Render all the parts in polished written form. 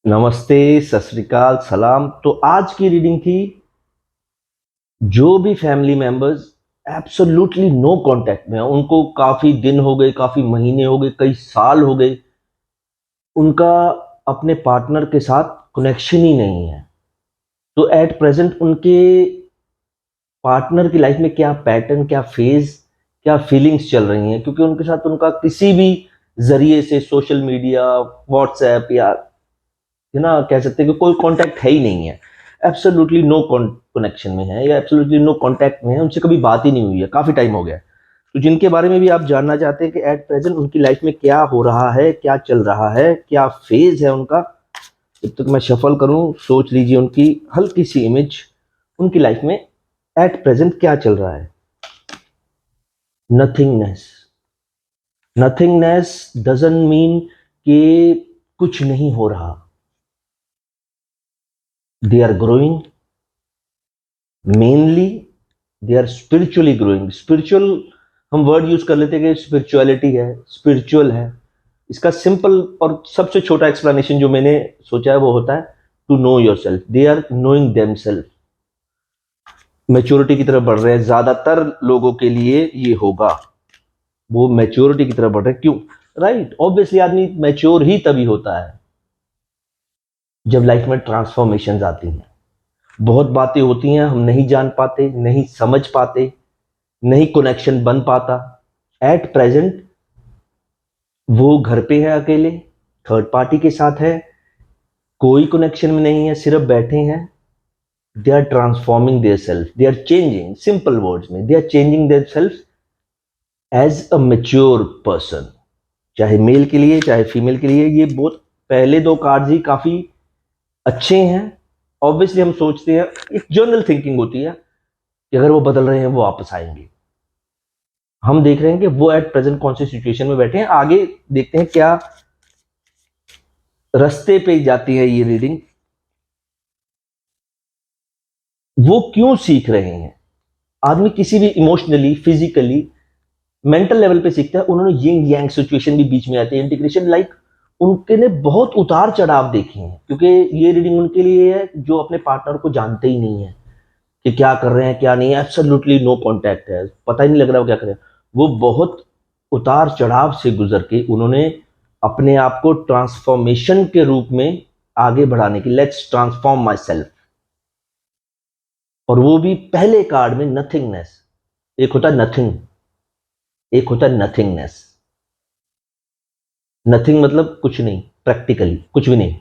नमस्ते, सत श्री अकाल, सलाम। तो आज की रीडिंग थी जो भी family members absolutely no contact में हैं, उनको काफी दिन हो गए, काफी महीने हो गए, कई साल हो गए, उनका अपने पार्टनर के साथ कनेक्शन ही नहीं है। तो एट प्रेजेंट उनके पार्टनर की लाइफ में क्या पैटर्न, क्या फेज, क्या फीलिंग्स चल रही हैं, क्योंकि उनके साथ उनका किसी भी जरिए से सोशल मीडिया, व्हाट्सएप या कह सकते हैं कि कोई कांटेक्ट है ही नहीं है। एब्सोल्युटली नो कनेक्शन में है या एब्सोल्युटली नो कांटेक्ट में है, उनसे कभी बात ही नहीं हुई है, काफी टाइम हो गया है। तो जिनके बारे में भी आप जानना चाहते हैं कि एट प्रेजेंट उनकी लाइफ में क्या हो रहा है, क्या चल रहा है, क्या फेज है उनका, जब तक मैं शफल करूं सोच लीजिए उनकी हल्की सी इमेज, उनकी लाइफ में एट प्रेजेंट क्या चल रहा है। नथिंगनेस। नथिंगनेस डजंट मीन कि कुछ नहीं हो रहा। They are growing, mainly they are spiritually growing. Spiritual हम वर्ड यूज कर लेते हैं कि स्पिरिचुअलिटी है, स्पिरिचुअल है। इसका सिंपल और सबसे छोटा एक्सप्लेनेशन जो मैंने सोचा है वो होता है to know your self. They are knowing them self. Maturity की तरफ बढ़ रहे हैं, ज्यादातर लोगों के लिए ये होगा, वो मेच्योरिटी की तरफ बढ़ रहे हैं। क्यों? राइट, ऑब्वियसली आदमी मेच्योर ही तभी होता है जब लाइफ में ट्रांसफॉर्मेशन आती हैं। बहुत बातें होती हैं, हम नहीं जान पाते, नहीं समझ पाते, नहीं कनेक्शन बन पाता। एट प्रेजेंट वो घर पे है अकेले, थर्ड पार्टी के साथ है, कोई कनेक्शन में नहीं है, सिर्फ बैठे हैं। They are transforming their self, they are changing, simple words में they are changing their self as a mature person. चाहे मेल के लिए चाहे फीमेल के लिए, ये बहुत पहले दो कार्ड्स ही काफी अच्छे हैं। ऑब्वियसली हम सोचते हैं, एक जनरल थिंकिंग होती है कि अगर वो बदल रहे हैं वो वापस आएंगे। हम देख रहे हैं कि वो एट प्रेजेंट कौन सी सिचुएशन में बैठे हैं। आगे देखते हैं क्या रास्ते पे जाती है ये रीडिंग। वो क्यों सीख रहे हैं? आदमी किसी भी इमोशनली, फिजिकली, मेंटल लेवल पे सीखता है। उन्होंने यिंग यांग सिचुएशन भी बीच में आती है, इंटीग्रेशन लाइक उनके ने बहुत उतार चढ़ाव देखे हैं, क्योंकि ये रीडिंग उनके लिए है जो अपने पार्टनर को जानते ही नहीं है कि क्या कर रहे हैं क्या नहीं है। एब्सोल्युटली नो कांटेक्ट है, पता ही नहीं लग रहा वो क्या कर रहे हैं। वो बहुत उतार चढ़ाव से गुजर के उन्होंने अपने आप को ट्रांसफॉर्मेशन के रूप में आगे बढ़ाने की, लेट्स ट्रांसफॉर्म माई सेल्फ। और वो भी पहले कार्ड में नथिंगनेस। एक होता है नथिंग, एक होता है नथिंगनेस। नथिंग मतलब कुछ नहीं, प्रैक्टिकली कुछ भी नहीं।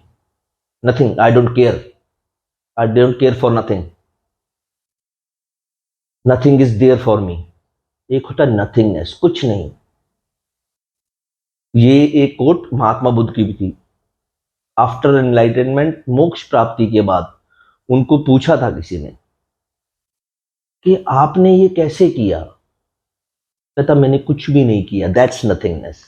Nothing, I don't care, I don't care for nothing, nothing is there for me. एक होता है नथिंगनेस, कुछ नहीं। ये एक कोट महात्मा बुद्ध की भी थी। आफ्टर एनलाइटनमेंट, मोक्ष प्राप्ति के बाद उनको पूछा था किसी ने कि आपने ये कैसे किया। कहता मैंने कुछ भी नहीं किया, दैट्स नथिंगनेस।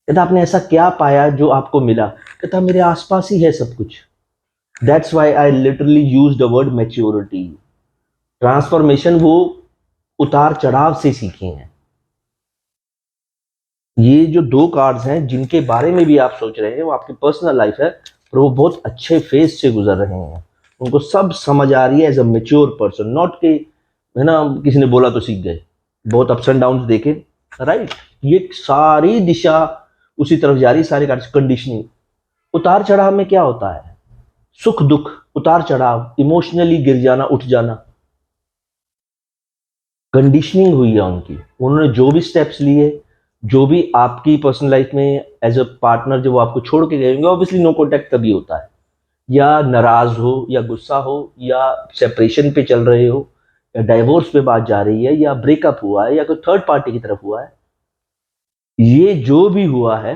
कहता आपने ऐसा क्या पाया जो आपको मिला। कहता मेरे आसपास ही है सब कुछ। That's why I literally use the word maturity. Transformation वो उतार चढ़ाव से सीखे हैं। ये जो दो कार्ड्स हैं जिनके बारे में भी आप सोच रहे हैं वो आपकी पर्सनल लाइफ है, और वो बहुत अच्छे फेज से गुजर रहे हैं। उनको सब समझ आ रही है as a mature person, not के है ना किसी ने बोला तो सीख गए। बहुत अप्स एंड डाउन देखे, राइट। ये सारी दिशा उसी तरफ जा रही है, सारे कार्ड्स कंडीशनिंग। उतार चढ़ाव में क्या होता है? सुख दुख, उतार चढ़ाव, इमोशनली गिर जाना, उठ जाना, कंडीशनिंग हुई है उनकी। उन्होंने जो भी स्टेप्स लिए, जो भी आपकी पर्सनल लाइफ में एज अ पार्टनर जो वो आपको छोड़ के गए होंगे, ऑब्वियसली नो कॉन्टेक्ट तभी होता है। या नाराज हो, या गुस्सा हो, या सेपरेशन पे चल रहे हो, या डाइवोर्स पे बात जा रही है, या ब्रेकअप हुआ है, या कोई थर्ड पार्टी की तरफ हुआ है। ये जो भी हुआ है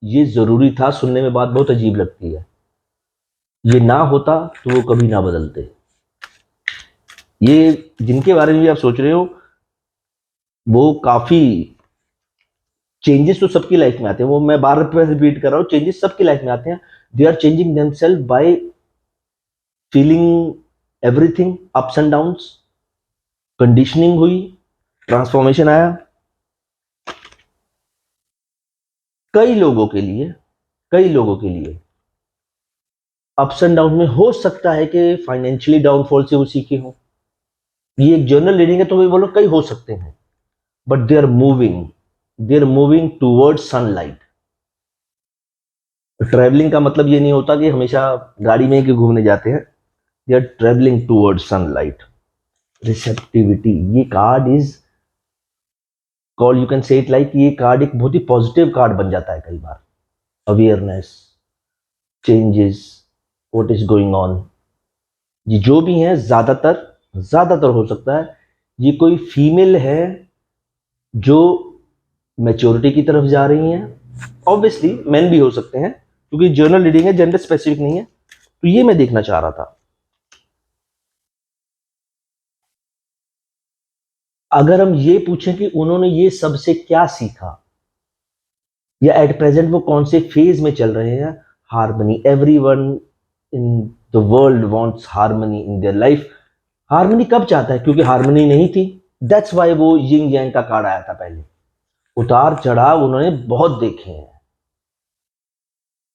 ये जरूरी था। सुनने में बात बहुत अजीब लगती है, ये ना होता तो वो कभी ना बदलते। ये जिनके बारे में भी आप सोच रहे हो वो काफी चेंजेस तो सबकी लाइफ में आते हैं। वो मैं बार बार रिपीट कर रहा हूँ, चेंजेस सबकी लाइफ में आते हैं। They are changing themselves by feeling everything, ups and downs. Conditioning हुई, ट्रांसफॉर्मेशन आया। कई लोगों के लिए, कई लोगों के लिए अप्स एंड डाउन में हो सकता है कि फाइनेंशियली डाउनफॉल से वो सीखे हो। ये एक जर्नल रीडिंग है तो वे बोलो कई हो सकते हैं, but they are moving towards sunlight. Travelling का मतलब ये नहीं होता कि हमेशा गाड़ी में ही घूमने जाते हैं, they are travelling towards sunlight. Receptivity, ये card is call, you can say it like, ये कार्ड एक बहुत ही पॉजिटिव कार्ड बन जाता है कई बार। Awareness, changes, what is going on, ये जो भी है ज्यादातर हो सकता है ये कोई फीमेल है जो मैच्योरिटी की तरफ जा रही हैं। ऑब्वियसली मेन भी हो सकते हैं क्योंकि जर्नल रीडिंग है, जेंडर स्पेसिफिक नहीं है, तो ये मैं देखना चाह रहा था। अगर हम ये पूछें कि उन्होंने ये सबसे क्या सीखा या एट प्रेजेंट वो कौन से फेज में चल रहे हैं, harmony, everyone in the world wants harmony in their life. Harmony कब चाहता है? क्योंकि हार्मनी नहीं थी, दैट्स वाई वो यिंग यांग का कार्ड आया था। पहले उतार चढ़ाव उन्होंने बहुत देखे हैं।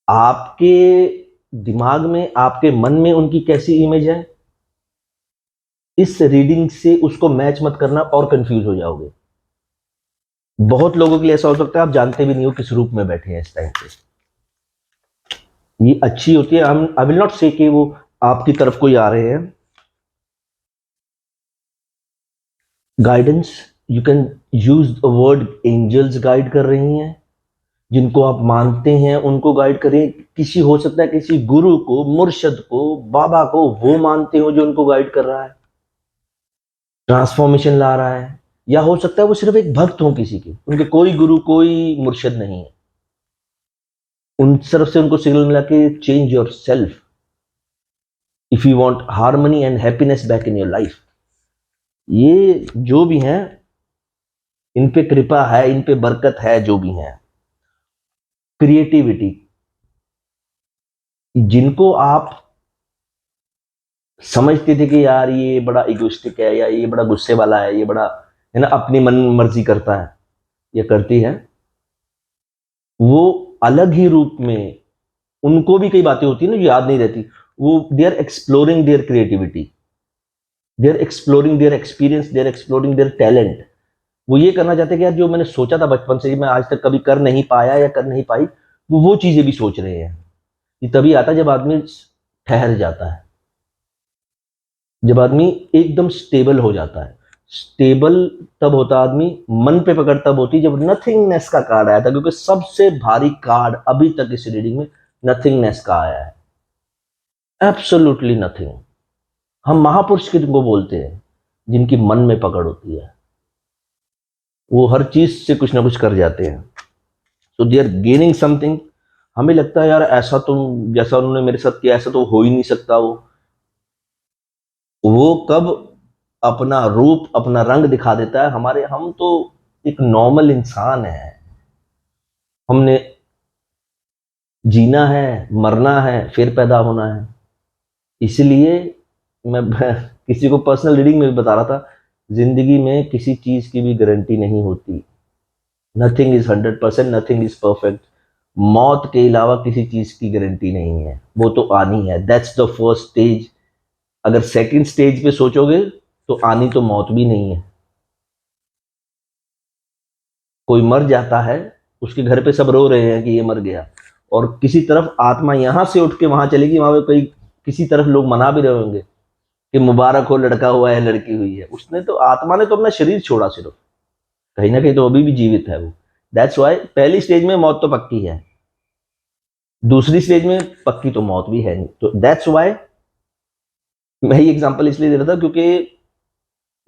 आपके दिमाग में, आपके मन में उनकी कैसी इमेज है, इस रीडिंग से उसको मैच मत करना और कंफ्यूज हो जाओगे। बहुत लोगों के लिए ऐसा हो सकता है आप जानते भी नहीं हो किस रूप में बैठे हैं इस टाइम पे। ये अच्छी होती है, आई विल नॉट से कि वो आपकी तरफ कोई आ रहे हैं। Guidance, you can use the word angels guide कर रही हैं, जिनको आप मानते हैं उनको गाइड करें। किसी हो सकता है किसी गुरु को, मुर्शद को, बाबा को वो मानते हो जो उनको गाइड कर रहा है, ट्रांसफॉर्मेशन ला रहा है। या हो सकता है वो सिर्फ एक भक्त हो किसी के, उनके कोई गुरु कोई मुर्शद नहीं है, उन तरफ से उनको सिग्नल मिला कि change your self if you want harmony and happiness back in your life. ये जो भी हैं इन पे कृपा है, इन पे बरकत है, जो भी हैं। क्रिएटिविटी, जिनको आप समझते थे कि यार ये बड़ा इगोइस्टिक है या ये बड़ा गुस्से वाला है, ये बड़ा है ना अपनी मन मर्जी करता है या करती है, वो अलग ही रूप में, उनको भी कई बातें होती है ना जो याद नहीं रहती, वो they are exploring their creativity, they are exploring their experience, they are exploring their talent. वो ये करना चाहते हैं कि यार जो मैंने सोचा था बचपन से मैं आज तक कभी कर नहीं पाया या कर नहीं पाई, वो चीजें भी सोच रहे हैं। ये तभी आता है जब आदमी ठहर जाता है, जब आदमी एकदम स्टेबल हो जाता है। स्टेबल तब होता आदमी, मन पे पकड़ तब होती जब नथिंगनेस का कार्ड आया था, क्योंकि सबसे भारी कार्ड अभी तक इस रीडिंग में नथिंगनेस का आया है। Absolutely nothing. हम महापुरुष किनको बोलते हैं? जिनकी मन में पकड़ होती है, वो हर चीज से कुछ ना कुछ कर जाते हैं। सो दे आर गेनिंग समथिंग। हमें लगता है यार ऐसा तो, जैसा उन्होंने मेरे साथ किया ऐसा तो हो ही नहीं सकता। वो कब अपना रूप, अपना रंग दिखा देता है हमारे, हम तो एक नॉर्मल इंसान है, हमने जीना है, मरना है, फिर पैदा होना है। इसलिए मैं किसी को पर्सनल रीडिंग में भी बता रहा था, जिंदगी में किसी चीज की भी गारंटी नहीं होती। Nothing is 100%, nothing is perfect. मौत के अलावा किसी चीज की गारंटी नहीं है, वो तो आनी है। That's the first stage. अगर सेकंड स्टेज पे सोचोगे तो आनी तो मौत भी नहीं है। कोई मर जाता है, उसके घर पे सब रो रहे हैं कि ये मर गया, और किसी तरफ आत्मा यहां से उठ के वहां चलेगी, वहां पे कोई किसी तरफ लोग मना भी रहे होंगे कि मुबारक हो, लड़का हुआ है, लड़की हुई है। उसने तो, आत्मा ने तो अपना शरीर छोड़ा सिर्फ, कहीं ना कहीं तो अभी भी जीवित है वो। दैट्स वाई पहली स्टेज में मौत तो पक्की है, दूसरी स्टेज में पक्की तो मौत भी है नहीं। तो दैट्स वाई मैं ये एग्जांपल इसलिए दे रहा था क्योंकि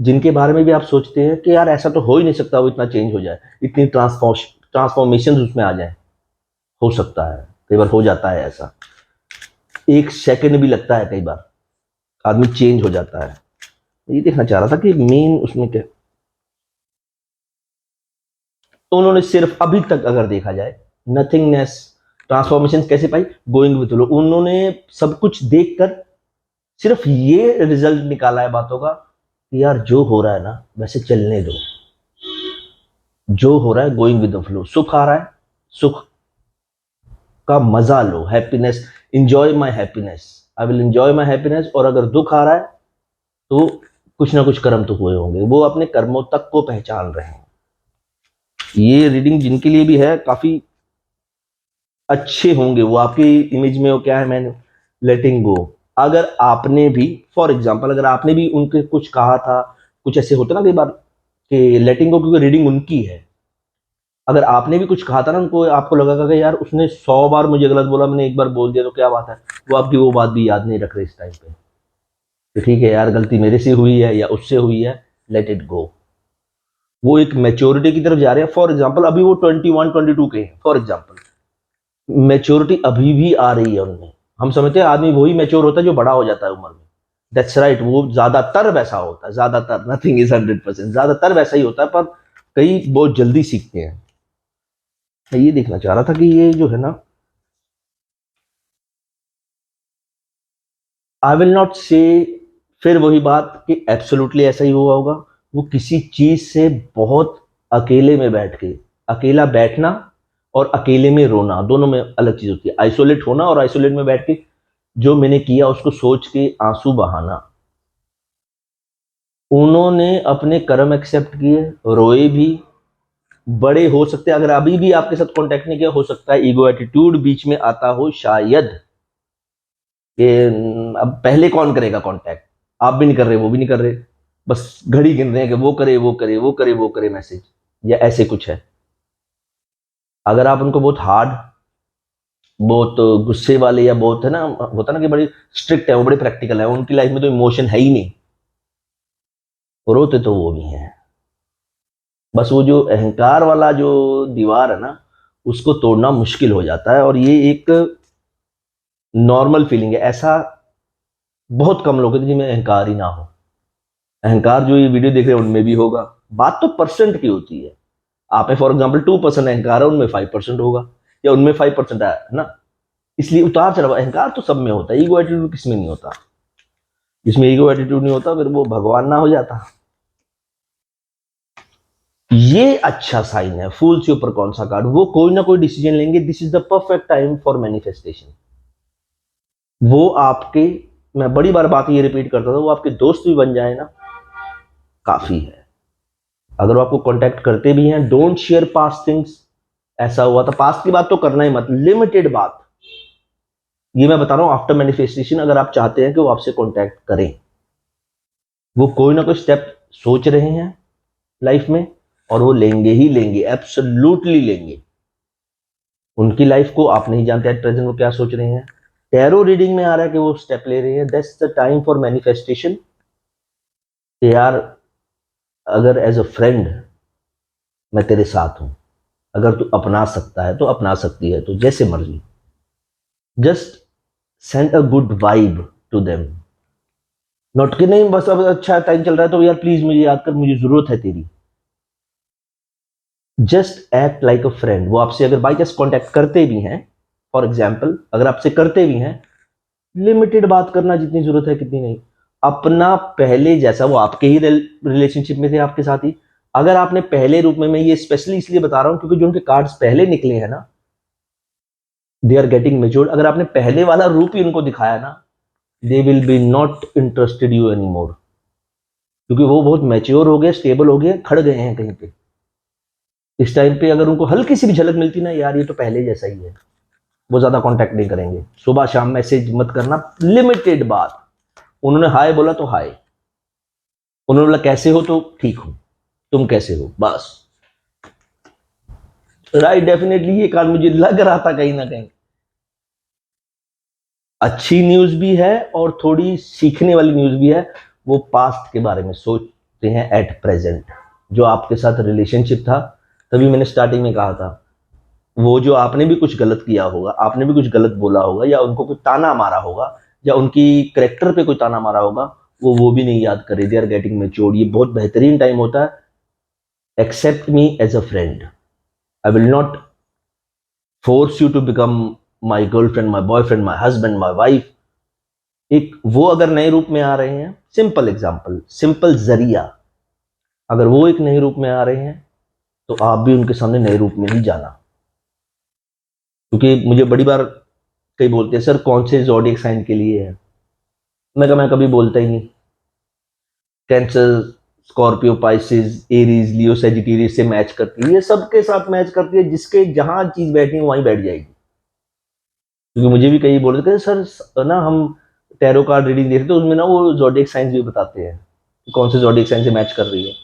जिनके बारे में भी आप सोचते हैं कि यार ऐसा तो हो ही नहीं सकता वो इतना चेंज हो जाए, इतनी ट्रांसफॉर्मेशन उसमें आ जाए, हो सकता है, कई बार हो जाता है ऐसा, एक सेकंड भी लगता है, कई बार आदमी चेंज हो जाता है। ये देखना चाह रहा था कि मेन उसमें क्या। तो उन्होंने सिर्फ अभी तक अगर देखा जाए नथिंगनेस, ट्रांसफॉर्मेशन कैसे पाई? Going with flow. उन्होंने सब कुछ देखकर सिर्फ ये रिजल्ट निकाला है बातों का कि यार जो हो रहा है ना वैसे चलने दो, जो हो रहा है गोइंग विद द फ्लो। सुख आ रहा है, सुख का मजा लो, happiness, enjoy my happiness, I will enjoy my happiness. और अगर दुख आ रहा है तो कुछ ना कुछ कर्म तो हुए होंगे, वो अपने कर्मों तक को पहचान रहे हैं। ये रीडिंग जिनके लिए भी है काफी अच्छे होंगे। वो आपकी इमेज में वो क्या है, मैंने लेटिंग गो। अगर आपने भी, फॉर एग्जाम्पल, अगर आपने भी उनके कुछ कहा था, कुछ ऐसे होता ना कई बार कि लेटिंग गो, क्योंकि रीडिंग उनकी है, अगर आपने भी कुछ कहा था ना उनको, आपको लगा कि यार उसने 100 बार मुझे गलत बोला, मैंने एक बार बोल दिया तो क्या बात है, वो आपकी वो बात भी याद नहीं रख रहे इस टाइम पे, तो ठीक है यार, गलती मेरे से हुई है या उससे हुई है, लेट इट गो। वो एक मेच्योरिटी की तरफ जा रहे हैं। फॉर एग्जाम्पल अभी वो 21-22 के हैं, फॉर एग्जाम्पल मेच्योरिटी अभी भी आ रही है उनमें। हम समझते हैं आदमी वही मेच्योर होता है जो बड़ा हो जाता है उम्र में, दैट्स राइट, वो ज्यादातर वैसा होता है, ज्यादातर, नथिंग इज 100%, ज्यादातर वैसा ही होता है, पर कई बहुत जल्दी सीखते हैं। मैं ये देखना चाह रहा था कि ये जो है ना, आई विल नॉट से, फिर वही बात कि एब्सोल्युटली ऐसा ही हुआ होगा। वो किसी चीज से बहुत अकेले में बैठ के, अकेला बैठना और अकेले में रोना, दोनों में अलग चीज होती है। आइसोलेट होना और आइसोलेट में बैठ के जो मैंने किया उसको सोच के आंसू बहाना। उन्होंने अपने कर्म एक्सेप्ट किए, रोए भी, बड़े हो सकते हैं, अगर अभी भी आपके साथ कांटेक्ट नहीं किया, हो सकता है ईगो एटीट्यूड बीच में आता हो शायद, कि अब पहले कौन करेगा कांटेक्ट, आप भी नहीं कर रहे, वो भी नहीं कर रहे, बस घड़ी गिन रहे हैं कि वो करे वो करे वो करे वो करे मैसेज, या ऐसे कुछ है। अगर आप उनको बहुत हार्ड, बहुत गुस्से वाले, या बहुत है ना, होता ना कि बड़े स्ट्रिक्ट है, वो बड़े प्रैक्टिकल है, उनकी लाइफ में तो इमोशन है ही नहीं, रोते तो वो भी हैं। बस वो जो अहंकार वाला जो दीवार है ना, उसको तोड़ना मुश्किल हो जाता है, और ये एक नॉर्मल फीलिंग है। ऐसा बहुत कम लोग हैं जिनमें अहंकार ही ना हो। अहंकार जो ये वीडियो देख रहे हैं उनमें भी होगा। बात तो परसेंट की होती है। आप में फॉर एग्जाम्पल 2% अहंकार है, उनमें 5% होगा, या उनमें 5% है ना। इसलिए उतार चढ़ाव, अहंकार तो सब में होता है, ईगो एटीट्यूड किसमें नहीं होता। जिसमें ईगो एटीट्यूड नहीं होता फिर वो भगवान ना हो जाता। ये अच्छा साइन है। फूल से ऊपर कौन सा कार्ड, वो कोई ना कोई डिसीजन लेंगे, this is the perfect time for manifestation. वो आपके, मैं बड़ी बार बात ये रिपीट करता था, वो आपके दोस्त भी बन जाए ना, काफी है। अगर वो आपको कांटेक्ट करते भी हैं, डोंट शेयर पास्ट थिंग्स। ऐसा हुआ था, पास्ट की बात तो करना ही मत, लिमिटेड बात। ये मैं बता रहा हूं आफ्टर मैनिफेस्टेशन, अगर आप चाहते हैं कि वो आपसे कांटेक्ट करें, वो कोई ना कोई स्टेप सोच रहे हैं लाइफ में, और वो लेंगे ही लेंगे, एब्सोल्युटली लेंगे। उनकी लाइफ को आप नहीं जानते एट प्रेजेंट वो क्या सोच रहे हैं। टैरो रीडिंग में आ रहा है कि वो स्टेप ले रहे हैं, that's the time for manifestation. यार, अगर एज अ फ्रेंड मैं तेरे साथ हूं, अगर तू अपना सकता है तो अपना सकती है, तो जैसे मर्जी, just send a good vibe to them. Not कि नहीं बस अब अच्छा टाइम चल रहा है तो यार प्लीज मुझे याद कर, मुझे जरूरत है तेरी। जस्ट एक्ट लाइक अ फ्रेंड। वो आपसे अगर बाई चांस कॉन्टेक्ट करते भी हैं, फॉर एग्जाम्पल अगर आपसे करते भी हैं, लिमिटेड बात करना, जितनी जरूरत है कितनी नहीं। अपना पहले जैसा, वो आपके ही रिलेशनशिप में थे आपके साथ ही, अगर आपने पहले रूप में, मैं ये स्पेशली इसलिए बता रहा हूं क्योंकि जो उनके कार्ड्स पहले निकले हैं ना, दे आर गेटिंग मेच्योर्ड। अगर आपने पहले वाला रूप ही उनको दिखाया ना, they will be not interested you any more, क्योंकि वो बहुत मैच्योर हो गए, स्टेबल हो गए, खड़ गए हैं कहीं पे। इस टाइम पे अगर उनको हल्की सी भी झलक मिलती ना, यार ये तो पहले जैसा ही है, वो ज्यादा कांटेक्ट नहीं करेंगे। सुबह शाम मैसेज मत करना, लिमिटेड बात। उन्होंने हाय बोला तो हाय, उन्होंने बोला कैसे हो तो ठीक हो, तुम कैसे हो, बस। राइट, डेफिनेटली ये कार्ड मुझे लग रहा था कहीं ना कहीं अच्छी न्यूज भी है और थोड़ी सीखने वाली न्यूज भी है। वो पास्ट के बारे में सोचते हैं एट प्रेजेंट, जो आपके साथ रिलेशनशिप था। तभी मैंने स्टार्टिंग में कहा था, वो जो आपने भी कुछ गलत किया होगा, आपने भी कुछ गलत बोला होगा, या उनको कोई ताना मारा होगा, या उनकी करेक्टर पे कोई ताना मारा होगा, वो भी नहीं याद करे। They are getting matured. ये बहुत बेहतरीन टाइम होता है। Except me as a friend, I will not force you to become my girlfriend, my boyfriend, my husband, my wife. एक वो अगर नए रूप में आ रहे हैं, सिंपल एग्जाम्पल, सिंपल जरिया, अगर वो एक नए रूप में आ रहे हैं तो आप भी उनके सामने नए रूप में ही जाना। क्योंकि मुझे बड़ी बार कई बोलते हैं सर कौन से ज़ोडिएक साइन के लिए है, मैं कभी बोलता ही नहीं। कैंसर, स्कॉर्पियो, पाइसिस, एरीज, लियो, सेजिटेरियस से मैच करती है, ये सबके साथ मैच करती है, जिसके जहां चीज बैठनी है वहीं बैठ जाएगी। क्योंकि मुझे भी कई बोल रहे थे सर ना हम टैरो कार्ड रीडिंग देखते तो उसमें ना वो ज़ोडिएक साइंस भी बताते हैं कि कौन से ज़ोडिएक साइन से मैच कर रही है।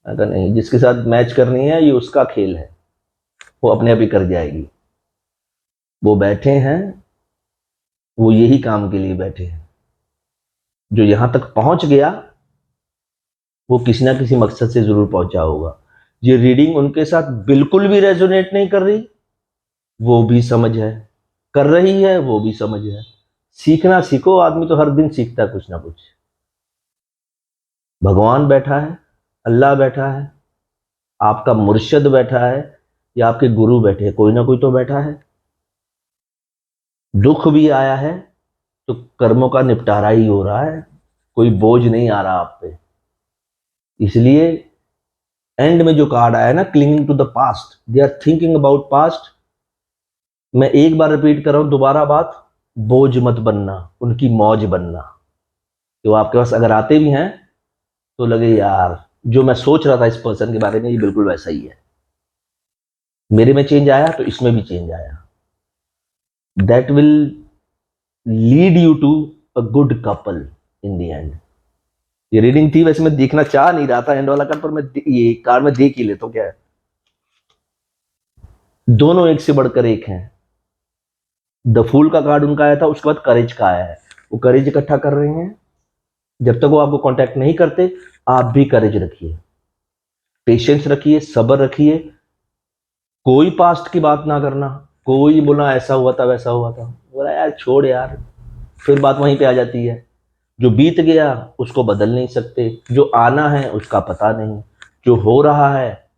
अगर नहीं, जिसके साथ मैच करनी है ये उसका खेल है, वो अपने आप ही कर जाएगी। वो बैठे हैं, वो यही काम के लिए बैठे हैं। जो यहां तक पहुंच गया वो किसी ना किसी मकसद से जरूर पहुंचा होगा। ये रीडिंग उनके साथ बिल्कुल भी रेजोनेट नहीं कर रही, वो भी समझ है, कर रही है वो भी समझ है। सीखना सीखो, आदमी तो हर दिन सीखता है कुछ ना कुछ। भगवान बैठा है, अल्लाह बैठा है, आपका मुर्शिद बैठा है, या आपके गुरु बैठे हैं, कोई ना कोई तो बैठा है। दुख भी आया है तो कर्मों का निपटारा ही हो रहा है, कोई बोझ नहीं आ रहा आप पे। इसलिए एंड में जो कार्ड आया ना, clinging to the past, they are thinking about past. मैं एक बार रिपीट कर रहा हूं दोबारा बात, बोझ मत बनना, उनकी मौज बनना। तो आपके पास अगर आते भी हैं तो लगे यार जो मैं सोच रहा था इस पर्सन के बारे में ये बिल्कुल वैसा ही है। मेरे में चेंज आया तो इसमें भी चेंज आया। That will lead you to a good couple in the end. ये रीडिंग थी, वैसे मैं देखना चाह नहीं रहा था एंड वाला कार्ड, पर मैं ये कार्ड में देख ही लेता हूं क्या है। दोनों एक से बढ़कर एक हैं। द फूल का कार्ड उनका आया था, उसके बाद करेज का आया है। वो करेज इकट्ठा कर रहे हैं। जब तक वो आपको कांटेक्ट नहीं करते आप भी करेज रखिए, पेशेंस रखिए, सब्र रखिए। कोई पास्ट की बात ना करना, कोई बोला ऐसा हुआ था वैसा हुआ था, बोला यार छोड़ यार, फिर बात वहीं पे आ जाती है। जो बीत गया उसको बदल नहीं सकते, जो आना है उसका पता नहीं, जो हो रहा है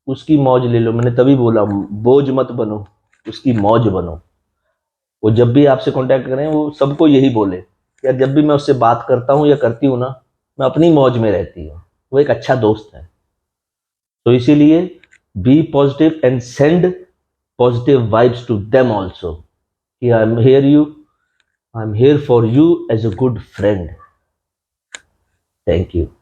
उसकी मौज ले लो। मैंने तभी बोला बोझ मत बनो, उसकी मौज बनो। वो जब भी आपसे कांटेक्ट करें वो सबको यही बोले, यार जब भी मैं उससे बात करता हूँ या करती हूँ ना, मैं अपनी मौज में रहती हूँ। वो एक अच्छा दोस्त है। तो इसीलिए be positive and send positive vibes to them also. Yeah, I'm here for you as a good friend. Thank you.